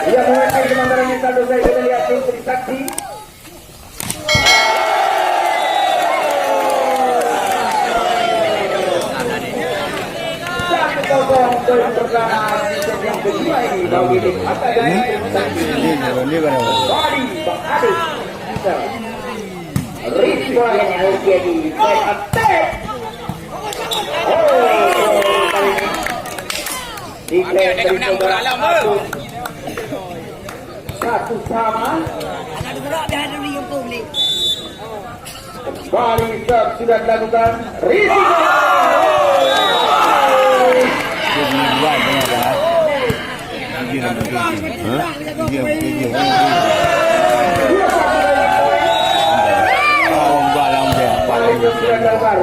Ia mengenai kemandaran yang saldo saya kita lihat di saksi. Kosong berperang yang kedua ini bagi tim Akademi Saksi. Bali Bang Adit. Rizky bola yang harus jadi point attack. Diklaim dari saudara satu sama. Kembali serve sudah dilakukan Rizky.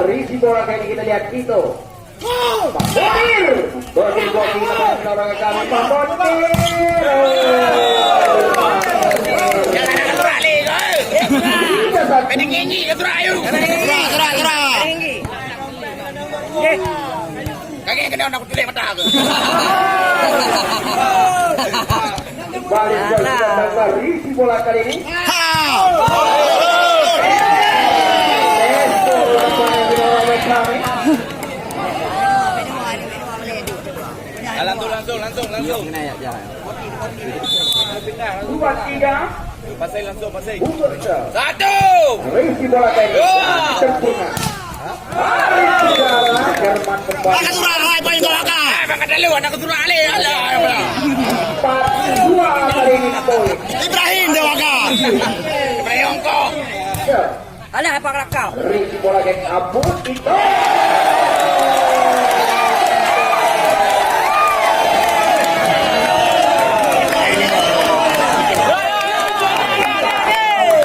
Rizky bola kali ini kita lihat Tito. Botir orang kami Pak Botir. Kaki kena nak tulis mata ke? Balik dari Rizky bola kali ini. Langsung. 2-3. Pasai langsung. Satu. Rizky bola kali ini sempurna. Jerman kembali. Anak keturun alih. 4-2 kali ini poin. Ibrahim Dewaka. Ibrahim Hongkong. Alah apa rakau? Rizky bola kali abut itu.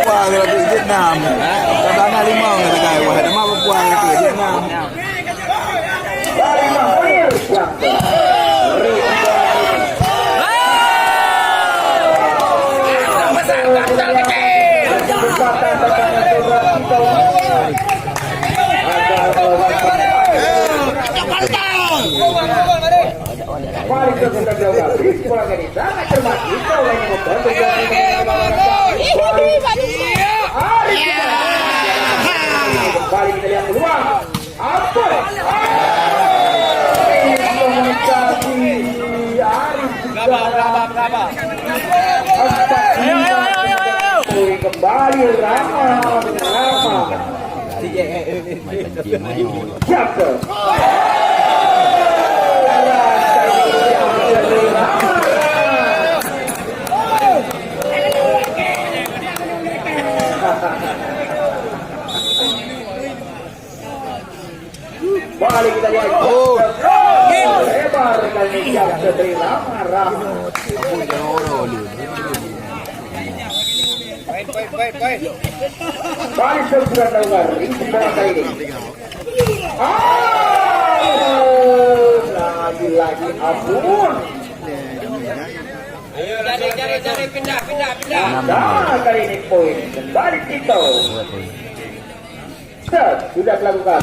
Wah, kalau di Vietnam, kadang-kadang limau nggak tahu. Wah, ada mau buang itu Vietnam. Dari Mahir kembali kita lihat peluang. Apa? Komunikasi Arif Berapa? kembali Rama. Siapa? Balik kita lihat. Lebar kali ini Siapa dari Rama. Baik. Balik sudah dilakukan. Ini bola kali ini. Lagi ampun. Cari pindah. Nah, kali ini poin kembali Tito. Sudah dilakukan.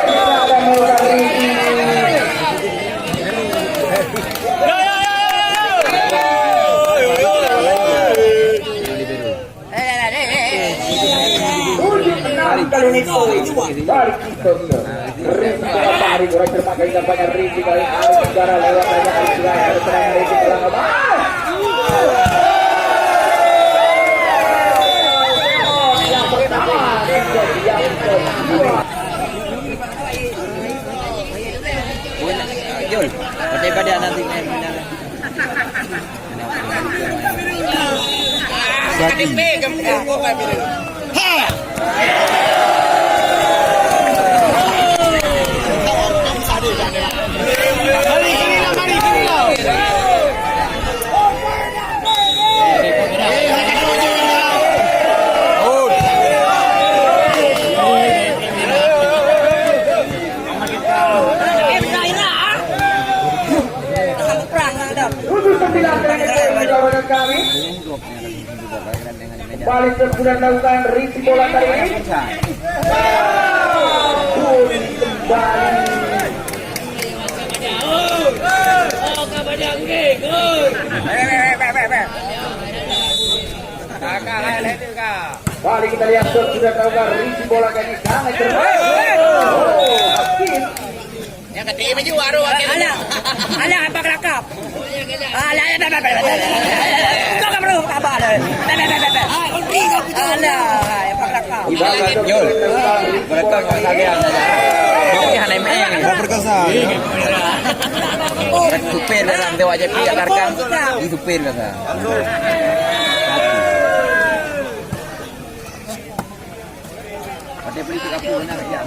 Ada bola ini. Kali ini poin dari Tito. Hari kurang terpakai kampanye Rizky kali ini negara lewat banyak kali juga ada serangan Rizky kurang lepas. Yang pertama yang kedua. Jul, pada nanti main. Balik sudah dilakukan Rizky bola kali ini. Kembali Balik kita lihat sudah tahu kan Risi bola kali sangat terbaik. Yang ketiga juga baru. Alah, apa kelakap? Alah, kau kan perlu kabar dah. Alah, apa kelakap? Yul. Mereka kau saja. Kau yang naik main. Kau berkesan. Supir dalam dewa JP agarkan. Itu supir kata. Ada beli 30 benar ya.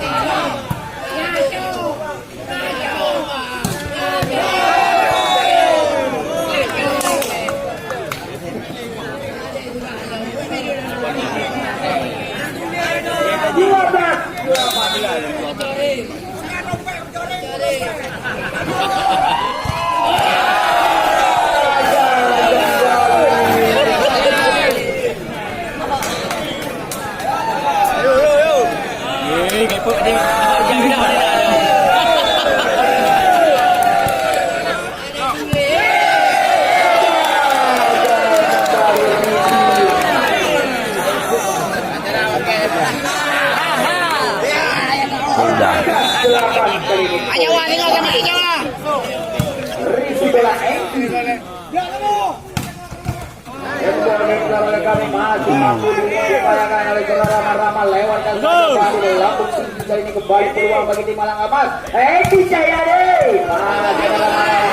Nyawa tinggal sama nyawa. Risi bola Engki. Kami masih mampu diupayakan oleh Rama-Rama lewatkan kembali lambung tinggi kali ini kembali peluang bagi tim Malang Amas. Engki Jayade. Masih ada Rama-Rama.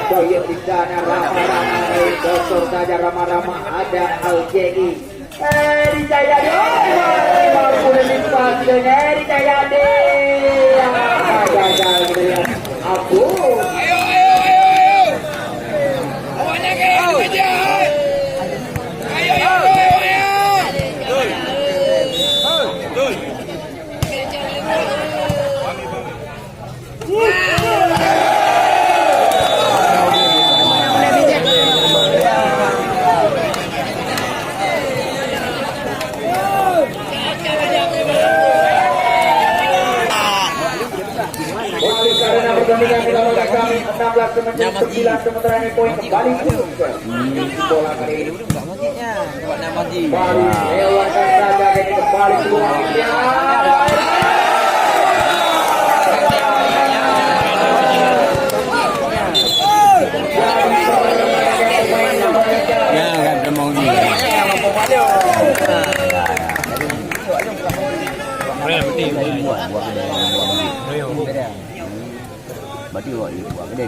Doyok di sana Rama-Rama Doktor saja Rama-Rama ada Al-Jai Eri Jayade mampu dilimpas dengan Eri Jayade gagal kita lihat aku Awalnya kayak aja. Ayo. pertandingan kita melakukan 16-9 sementara ini poin kembali bola kali ini baru lewatkan saja ini kembali peluangnya berarti buat gede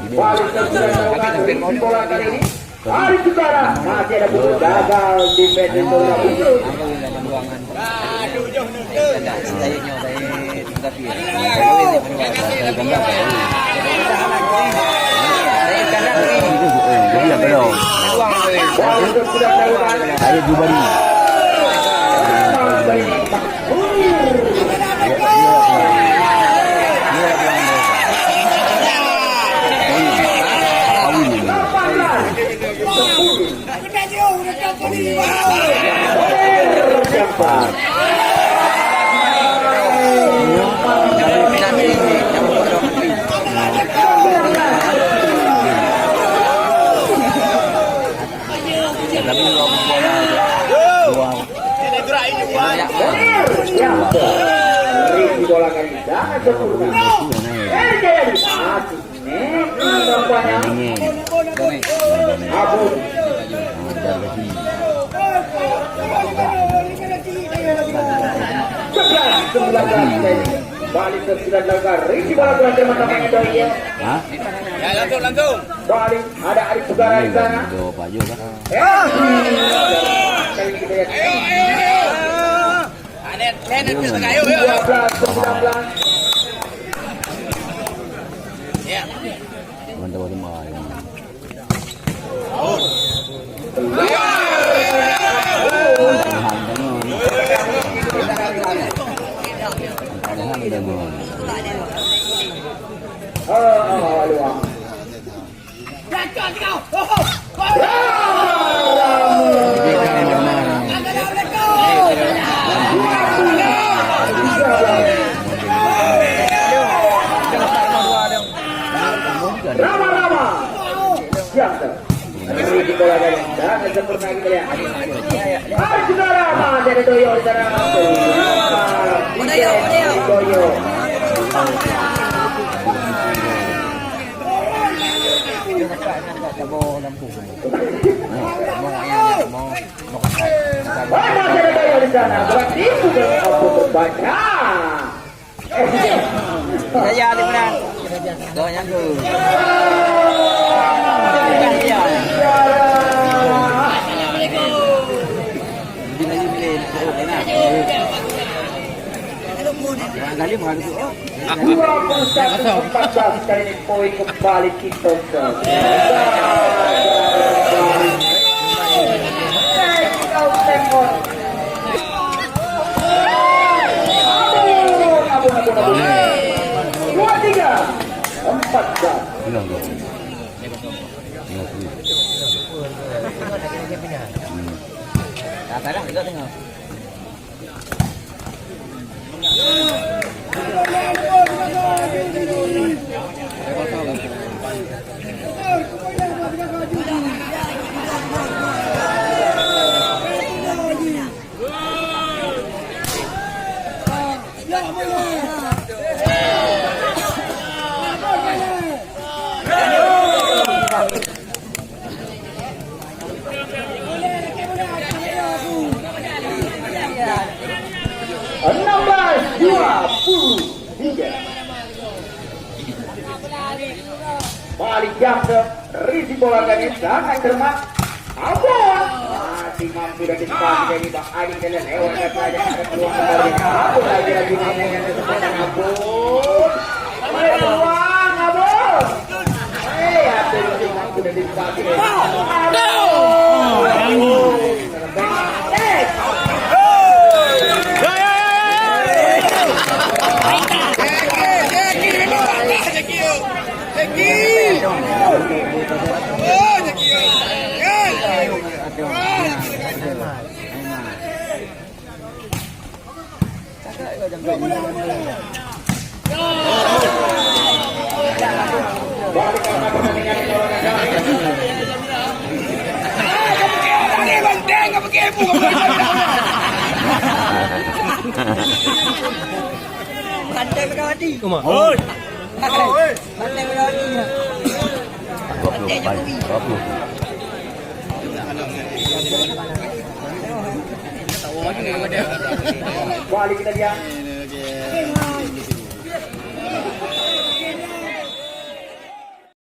bola kali ini hari sekarang masih ada bola gagal di medan bola itu ada dua bari Risi bola kali sangat sempurna. Jadi Abu balik ke 9 Risi bola kurang teman-teman itu ya. Ya langsung. Balik ada Arif Sugara di sana. Kali kita lihat. Ayo. 12-19. Ya. Jangan ada gol. Luang. Rakam kau. Oh. Rama-rama. Siap. Ini di bola dari dan sempurna kita lihat. Arjuna Rama dari Doyo di sana. Doyo. Rama dari Doyo di sana. Berarti sudah aku terbaca. Saya di mana? Doanya tu. Assalamualaikum. 21-14 kali ini poin kembali kita. Dua tiga 14. Kadang juga tengok. Balik jam ke risi bola kali sangat cermat. Abon masih mampu dan dipakai dari Bang Adi kalian lewat saja ada peluang kembali. Abon lagi main yang kesempatan Abon. Main peluang Abon. Abon mampu dan dipakai. Pantai berani. Oi. Pantai berani. Pantai Jokowi. Balik kita dia.